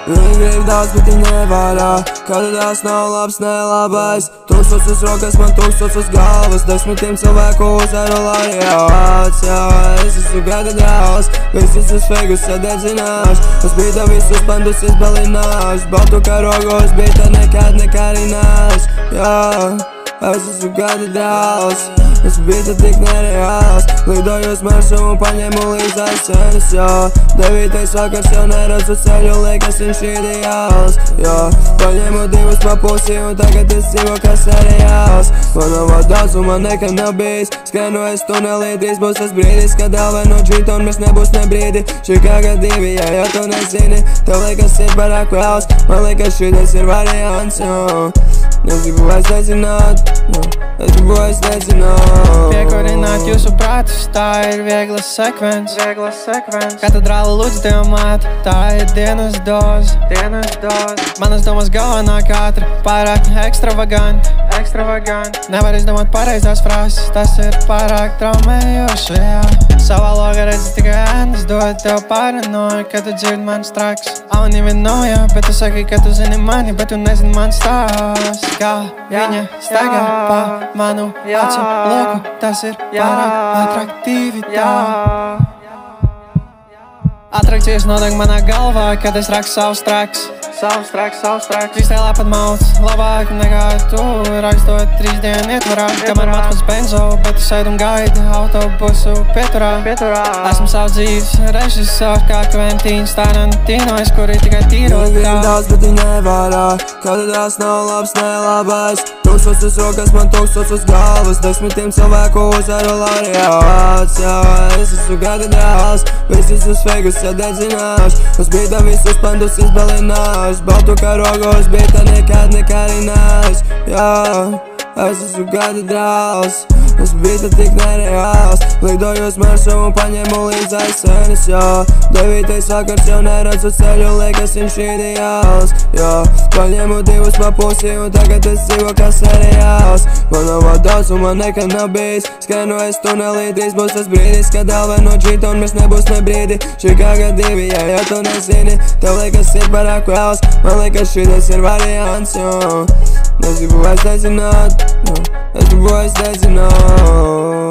Viņi grib daudz, bet viņi nevarā. Kāda tās nav labs, nelabais. Tūkstošas rokas, man tūkstošas galvas. Desmitiem cilvēku uzarulājās. Es esmu gada dēls, visus uz feigus sadedzināšu. Uz bīta visus pandus izbalināšu. Baltu karogos bīta nekad nekarināšu. Es esmu gada dēls, es bīta tik nereāls. Lidojos maršu un paņēmu līdz aicenes, Devītais vakars jau neredzu ceļu, liekas viņš ideāls, Paņēmu divus pa pusi un tagad es dzīvo kā seriāls. Man nav daudz un man nekad nav bijis. Skrienu es tunelī, drīz būs tas brīdis, kad Elve no Džīta un mēs nebūs ne brīdi. Chicago 2, ja jau tu nezini, tev liekas ir parāk vēls. Man liekas šitais ir variants, Es gribu vairs nezināt, es gribu vairs nezināt. Piekurināt jūsu prātus, tā ir viegla sekvence. Katedrāla lūdz Dievu māti, tā ir dienas doze. Manas domas galvenāk ātri, pārāk ekstravaganti. Nevar izdomāt pareizās frāzes, tas ir pārāk traumējoši, Savā logā redzi tikai ēnas, dod tev paranoju, kad tu dzirdi manis traks. I don't even know ya, bet tu saki, ka tu zini mani, bet tu nezini man stāst. Kā viņa staigā pa manu acu loku, tas ir pārāk atraktīvi tā. Atrakcijas nodeg manā galvā, kad es rakstu savus tracks. Freestylā pat mauts, labāk nekā tu, rakstot 3 dienu ietvarā. Kamēr matmas benzo, bet tu sēd un gaidi autobusu pieturā. Esmu savu dzīves režisors, kā Kventīns Tarantino, es kuri tikai tīrot tā. Viņi grib daudz, bet viņi nevarā. Kāda tās nav labs, nelabais. Tūkstošas rokas, man tūkstošas galvas. Desmitiem cilvēku uzarulājās, Es esmu gada dēls, visus uz feigus sadedzināšu. Uz bīta visus pandus izbalināšu. Baltu karogos bīta nekad nekarināšu. Es esmu gada dēls, es bīta tik nereāls. Lidojos maršu un paņēmu līdz aicenes, Devītais vakars jau neredzu ceļu, liekas viņš ideāls, Paņēmu divus pa pusi un tagad es dzīvo kā seriāls. Man nav daudz un man nekad nav bijis. Skrienu es tunelī, drīz būs tas brīdis, kad Elve no Džīta un mēs nebūs ne brīdi. Chicago 2, ja jau tu nezini, tev liekas ir parāk vēls. Man liekas šitais ir variants, Es gribu vairs nezināt, es gribu vairs nezināt.